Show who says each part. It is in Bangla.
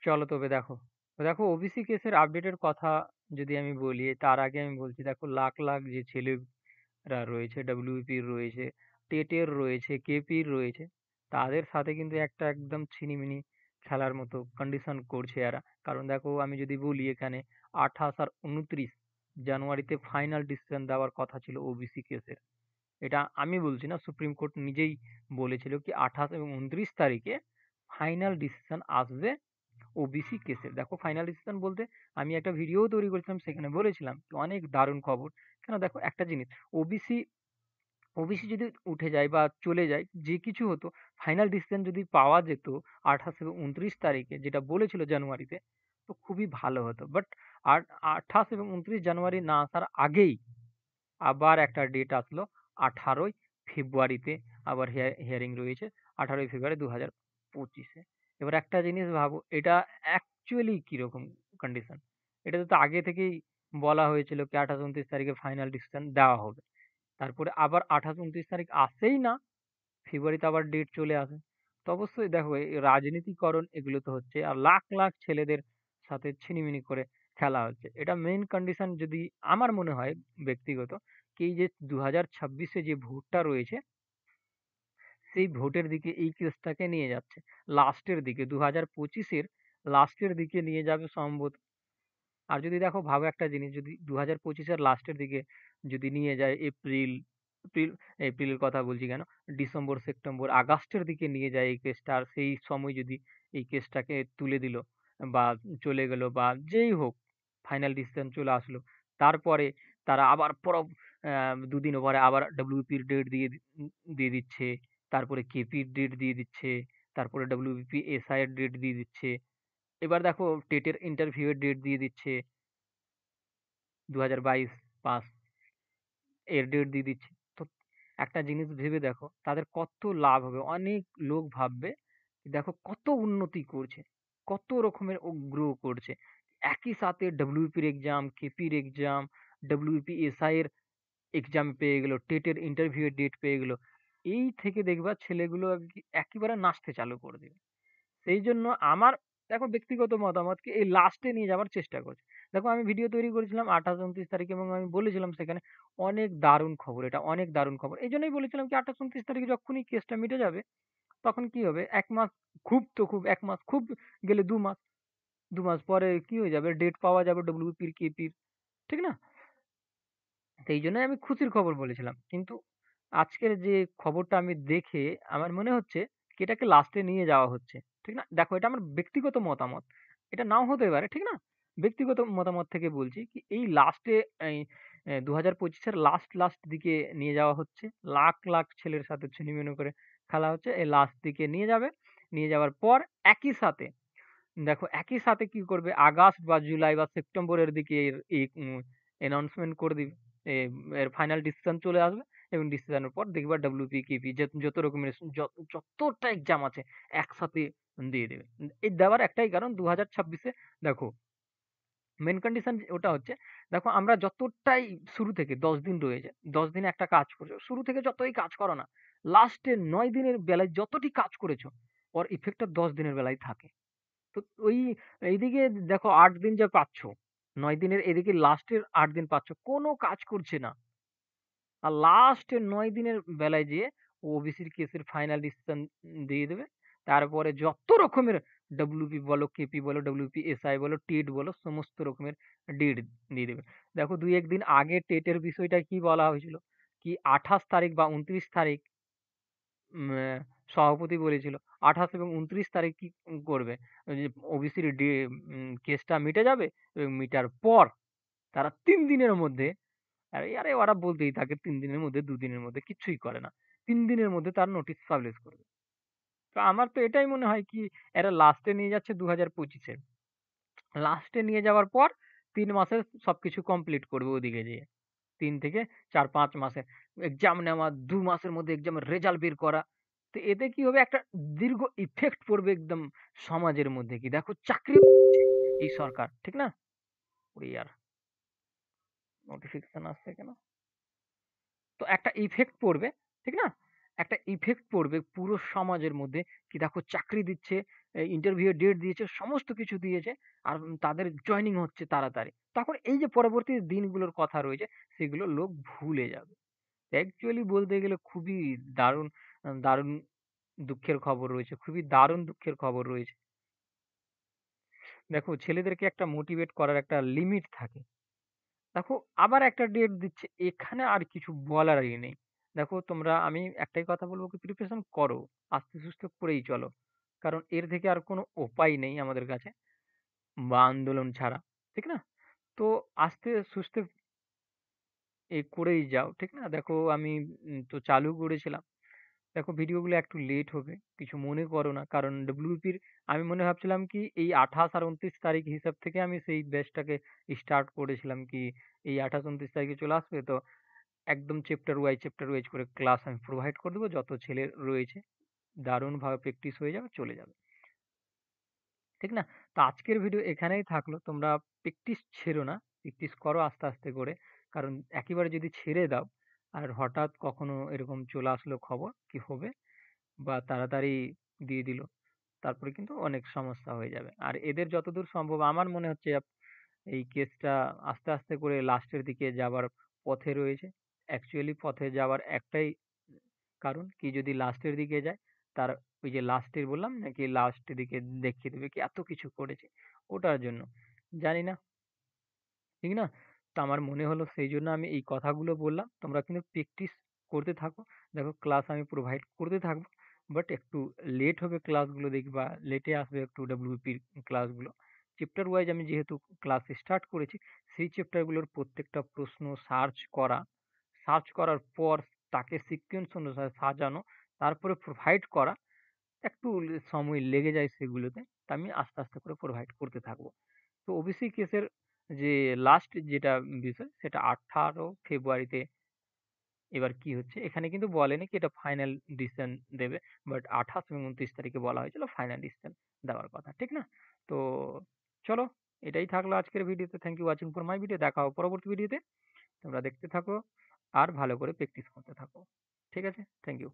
Speaker 1: চলো তবে দেখো। দেখো ওবিসি কেসের আপডেটের কথা যদি আমি বলি, তার আগে আমি বলছি দেখো লাখ লাখ যে ছেলেরা রয়েছে, ডব্লিউপির রয়েছে, টেটের রয়েছে, কেপির রয়েছে, তাদের সাথে কিন্তু একটা একদম ছিনিমিনি খেলার মতো কন্ডিশন করছে এরা। কারণ দেখো আমি যদি বলি এখানে 28 আর 29 জানুয়ারিতে ফাইনাল ডিসিশন দেওয়ার কথা ছিল ওবিসি কেসের। এটা আমি বলছি না, সুপ্রিম কোর্ট নিজেই বলেছিল কি 28 এবং 29 তারিখে ফাইনাল ডিসিশন আসবে ওবিসি কেসের। দেখো ফাইনাল ডিসিশন বলতে আমি একটা ভিডিও তৈরি করেছিলাম, সেখানে বলেছিলাম কি অনেক দারুণ খবর। কেন দেখো একটা জিনিস, ওবিসি ওবিসি যদি উঠে যায় বা চলে যায়, যে কিছু হতো, ফাইনাল ডিসিশন যদি পাওয়া যেত 28 এবং 29 তারিখে যেটা বলেছিল জানুয়ারিতে, তো খুবই ভালো হতো। বাট 28 এবং 29 জানুয়ারি না আসার আগেই আবার একটা ডেট আসলো 18ই ফেব্রুয়ারিতে। আবার হিয়ারিং রয়েছে 18ই ফেব্রুয়ারি 2025-এ। এবার একটা জিনিস ভাবো, এটা অ্যাকচুয়ালি কিরকম কন্ডিশন। এটা তো আগে থেকেই বলা হয়েছিল কি 28-29 তারিখে ফাইনাল ডিসিশন দেওয়া হবে। তারপরে আবার 28-29 তারিখ আসেই না, ফেব্রুয়ারিতে আবার ডেট চলে আসে। তো অবশ্যই দেখো এই রাজনীতিকরণ এগুলো তো হচ্ছে, আর লাখ লাখ ছেলেদের সাথে ছিনিমিনি করে খেলা হচ্ছে। এটা মেইন কন্ডিশন যদি আমার মনে হয় ব্যক্তিগত, কি এই যে 2026-এ যে ভোটটা রয়েছে, সেই ভোটের দিকে এই কেসটাকে নিয়ে যাচ্ছে। লাস্টের দিকে 2025-এর লাস্টের দিকে নিয়ে যাবে সম্ভবত। আর যদি দেখো ভাবো একটা জিনিস, যদি 2025-এর লাস্টের দিকে যদি নিয়ে যায়, এপ্রিল এপ্রিলের কথা বলছি কেন, ডিসেম্বর, সেপ্টেম্বর, আগস্টের দিকে নিয়ে যায় এই কেসটা, আর সেই সময় যদি এই কেসটাকে তুলে দিল বা চলে গেল বা যেই হোক, ফাইনাল ডিসিশন চলে আসলো, তারপরে তারা আবার দুদিন পরে আবার ডব্লিউপির ডেট দিয়ে দিচ্ছে, তারপরে কেপির ডেট দিয়ে দিচ্ছে, তারপরে ডব্লিউবিপি এসআই এর ডেট দিয়ে দিচ্ছে। এবার দেখো টেটের ইন্টারভিউ এর ডেট দিয়ে দিচ্ছে 2022 পাস এর ডেট দিয়ে দিচ্ছে। তো একটা জিনিস ভেবে দেখো তাদের কত লাভ হবে, অনেক লোক ভাববে দেখো কত উন্নতি করছে, কত রকমের ও গ্রো করছে। একই সাথে ডব্লিউপির এক্সাম, কেপির এক্সাম, ডব্লিউপি এসআই এর এক্সাম পেয়ে গেল, টেটের ইন্টারভিউ এর ডেট পেয়ে গেল। এই থেকে দেখবা ছেলেগুলো একেবারে নাচতে চালু করে দেবে। সেই জন্য আমার দেখো ব্যক্তিগত মতামতকে এই লাস্টে নিয়ে যাওয়ার চেষ্টা করছে। দেখো আমি ভিডিও তৈরি করেছিলাম 28-29 তারিখে, এবং আমি বলেছিলাম সেখানে অনেক দারুণ খবর, এটা অনেক দারুণ খবর। এই জন্যই বলেছিলাম কি 28-29 তারিখে যখনই কেসটা মিটে যাবে, তখন কি হবে, 1 মাস, খুব তো খুব 1 মাস, খুব গেলে 2 মাস, 2 মাস পরে কি হয়ে যাবে, ডেট পাওয়া যাবে ডব্লিউপির, কেপির, ঠিক না? সেই জন্যই আমি খুশির খবর বলেছিলাম। কিন্তু আজকের যে খবরটা আমি দেখে আমার মনে হচ্ছে কি এটাকে লাস্টে নিয়ে যাওয়া হচ্ছে। ঠিক না? দেখো এটা আমার ব্যক্তিগত মতামত। এটা নাও হতে পারে, ঠিক না? ব্যক্তিগত মতামত থেকে বলছি কি এই লাস্টে এই 2025 এর লাস্ট দিকে নিয়ে যাওয়া হচ্ছে। লাখ লাখ ছেলের সাথে ছিনিমিনি করে খেলা হচ্ছে। এই লাস্ট দিকে নিয়ে যাবে। নিয়ে যাওয়ার পর একই সাথে দেখো একই সাথে কি করবে, আগস্ট বা জুলাই বা সেপ্টেম্বরের দিকে এর এই অ্যানাউন্সমেন্ট করে দিবে। এ এর ফাইনাল ডিসিশন চলে আসবে, এবং ডিসিশনের পর দেখবা ডব্লিউপি, কেপি যত রকমের যতটা এক্সাম আছে একসাথে দিয়ে দেবে। এই দেওয়ার একটাই কারণ 2026-এ দেখো মেন কন্ডিশন ওটা হচ্ছে, দেখো আমরা যতটাই শুরু থেকে 10 দিন রয়েছে, 10 দিনে একটা কাজ করছো, শুরু থেকে যতই কাজ করো না, লাস্টে 9 দিনের বেলায় যতটি কাজ করেছো, ওর ইফেক্টটা 10 দিনের বেলায় থাকে। তো ওই এইদিকে দেখো ৮ দিন যা পাচ্ছ, ৯ দিনের এদিকে লাস্টের ৮ দিন পাচ্ছ, কোনো কাজ করছে না। আর লাস্টের ৯ দিনের বেলায় যেয়ে ওবিসির কেসের ফাইনাল ডিসিশন দিয়ে দেবে। তারপরে যত রকমের ডব্লিউপি বলো, কেপি বলো, ডব্লিউপি এসআই বলো, টেট বলো, সমস্ত রকমের ডেট দিয়ে দেবে। দেখো ২-১ দিন আগে টেটের বিষয়টা কি বলা হয়েছিল? কি ২৮ তারিখ বা ২৯ তারিখ সভাপতি বলেছিল ২৮ এবং ২৯ তারিখ কি করবে? ওই যে ওবিসির কেসটা মিটে যাবে, এবং মিটার পর তারা ৩ দিনের মধ্যে, আরে আরে ওরা বলতেই থাকে ৩ দিনের মধ্যে, ২ দিনের মধ্যে কিচ্ছুই করে না। ৩ দিনের মধ্যে তার নোটিশ পাবলিশ করবে। তো আমার তো এটাই মনে হয় কি এরা লাস্টে নিয়ে যাচ্ছে ২০২৫ এ। লাস্টে নিয়ে যাওয়ার পর ৩ মাসে সবকিছু কমপ্লিট করবে ওদিকে যেয়ে। ৩ থেকে ৪-৫ মাসে এক্সাম নেওয়া, ২ মাসের মধ্যে এক্সামের রেজাল্ট বের করা। তো এতে কি হবে, একটা দীর্ঘ ইফেক্ট পড়বে একদম সমাজের মধ্যে। কি দেখো চাকরি এই সরকার, ঠিক না? ওরে ইয়ার, নোটিফিকেশন আসছে কেন? তো একটা ইফেক্ট পড়বে, ঠিক না? একটা ইফেক্ট পড়বে পুরো সমাজের মধ্যে, কি দেখো চাকরি দিচ্ছে, ইন্টারভিউ এর ডেট দিয়েছে, সমস্ত কিছু দিয়েছে, আর তাদের জয়েনিং হচ্ছে তাড়াতাড়ি। তখন এই যে পরবর্তী দিনগুলোর কথা রয়েছে, সেগুলো লোক ভুলে যাবে। অ্যাকচুয়ালি বলতে গেলে খুবই দারুণ, দারুণ দুঃখের খবর রয়েছে, খুবই দারুণ দুঃখের খবর রয়েছে। দেখো ছেলেদেরকে একটা মোটিভেট করার একটা লিমিট থাকে। দেখো আবার একটা ডেট দিচ্ছে, এখানে আর কিছু বলারই নেই। দেখো তোমরা, আমি একটাই কথা বলবো, কি প্রিপারেশন করো, আস্তে সুস্থে করেই চলো, কারণ এর থেকে আর কোনো উপায় নেই আমাদের কাছে, বা আন্দোলন ছাড়া, ঠিক না? তো আস্তে সুস্থে করেই যাও, ঠিক না? দেখো আমি তো চালু করেছিলাম। দেখো ভিডিওগুলো একটু লেট হবে, কিছু মনে করো না, কারণ ডব্লিউপির আমি মনে ভাবছিলাম কি এই 28 আর 29 তারিখ হিসাব থেকে আমি সেই ব্যাচটাকে স্টার্ট করেছিলাম, কি এই 28 29 তারিখে চলে আসবে, তো একদম চ্যাপ্টার ওয়াইজ করে ক্লাস আমি প্রোভাইড করে দেবো, যত ছেলে রয়েছে দারুণভাবে প্র্যাকটিস হয়ে যাবে, চলে যাবে, ঠিক না? তো আজকের ভিডিও এখানেই থাকলো। তোমরা প্র্যাকটিস ছেড়ো না, প্র্যাকটিস করো আস্তে আস্তে করে, কারণ একেবারে যদি ছেড়ে দাও আর হঠাৎ কখনো এরকম চলে আসলো খবর, কি হবে, বা তাড়াতাড়ি দিয়ে দিল, তারপরে কিন্তু অনেক সমস্যা হয়ে যাবে। আর এদের যতদূর সম্ভব আমার মনে হচ্ছে এই কেসটা আস্তে আস্তে করে লাস্টের দিকে যাবার পথে রয়েছে। অ্যাকচুয়ালি পথে যাওয়ার একটাই কারণ, কি যদি লাস্টের দিকে যায়, তার ওই যে লাস্টের বললাম নাকি লাস্টের দিকে দেখিয়ে দেবে কি এত কিছু করেছে, ওটার জন্য জানি না, ঠিক না? তো আমার মনে হলো সেই জন্য আমি এই কথাগুলো বললাম। তোমরা কিন্তু প্র্যাকটিস করতে থাকো। দেখো ক্লাস আমি প্রোভাইড করতে থাকবো। বাট একটু লেট হবে ক্লাসগুলো, দেখবা লেটে আসবে একটু ডব্লিউপির ক্লাসগুলো। চ্যাপ্টার ওয়াইজ আমি যেহেতু ক্লাস স্টার্ট করেছি, সেই চ্যাপ্টারগুলোর প্রত্যেকটা প্রশ্ন সার্চ করার পর তাকে সিকোয়েন্স অনুসারে সাজানো, তারপরে প্রোভাইড করা, একটু সময় লেগে যায় সেগুলোতে। তা আমি আস্তে আস্তে করে প্রোভাইড করতে থাকবো। তো ওবিসি কেসের যে লাস্ট যেটা বিষয়, সেটা 18 ফেব্রুয়ারিতে এবার কি হচ্ছে, এখানে কিন্তু বলেনি কি এটা ফাইনাল ডিসিশন দেবে, বাট 28 এবং 29 তারিখে বলা হয়েছিল ফাইনাল ডিসিশন দেওয়ার কথা, ঠিক না? তো চলো, এটাই থাকলো আজকের ভিডিওতে। Thank you watching for my video. দেখা হবে পরবর্তী ভিডিওতে। তোমরা দেখতে থাকো আর ভালো করে প্র্যাকটিস করতে থাকো, ঠিক আছে? Thank you.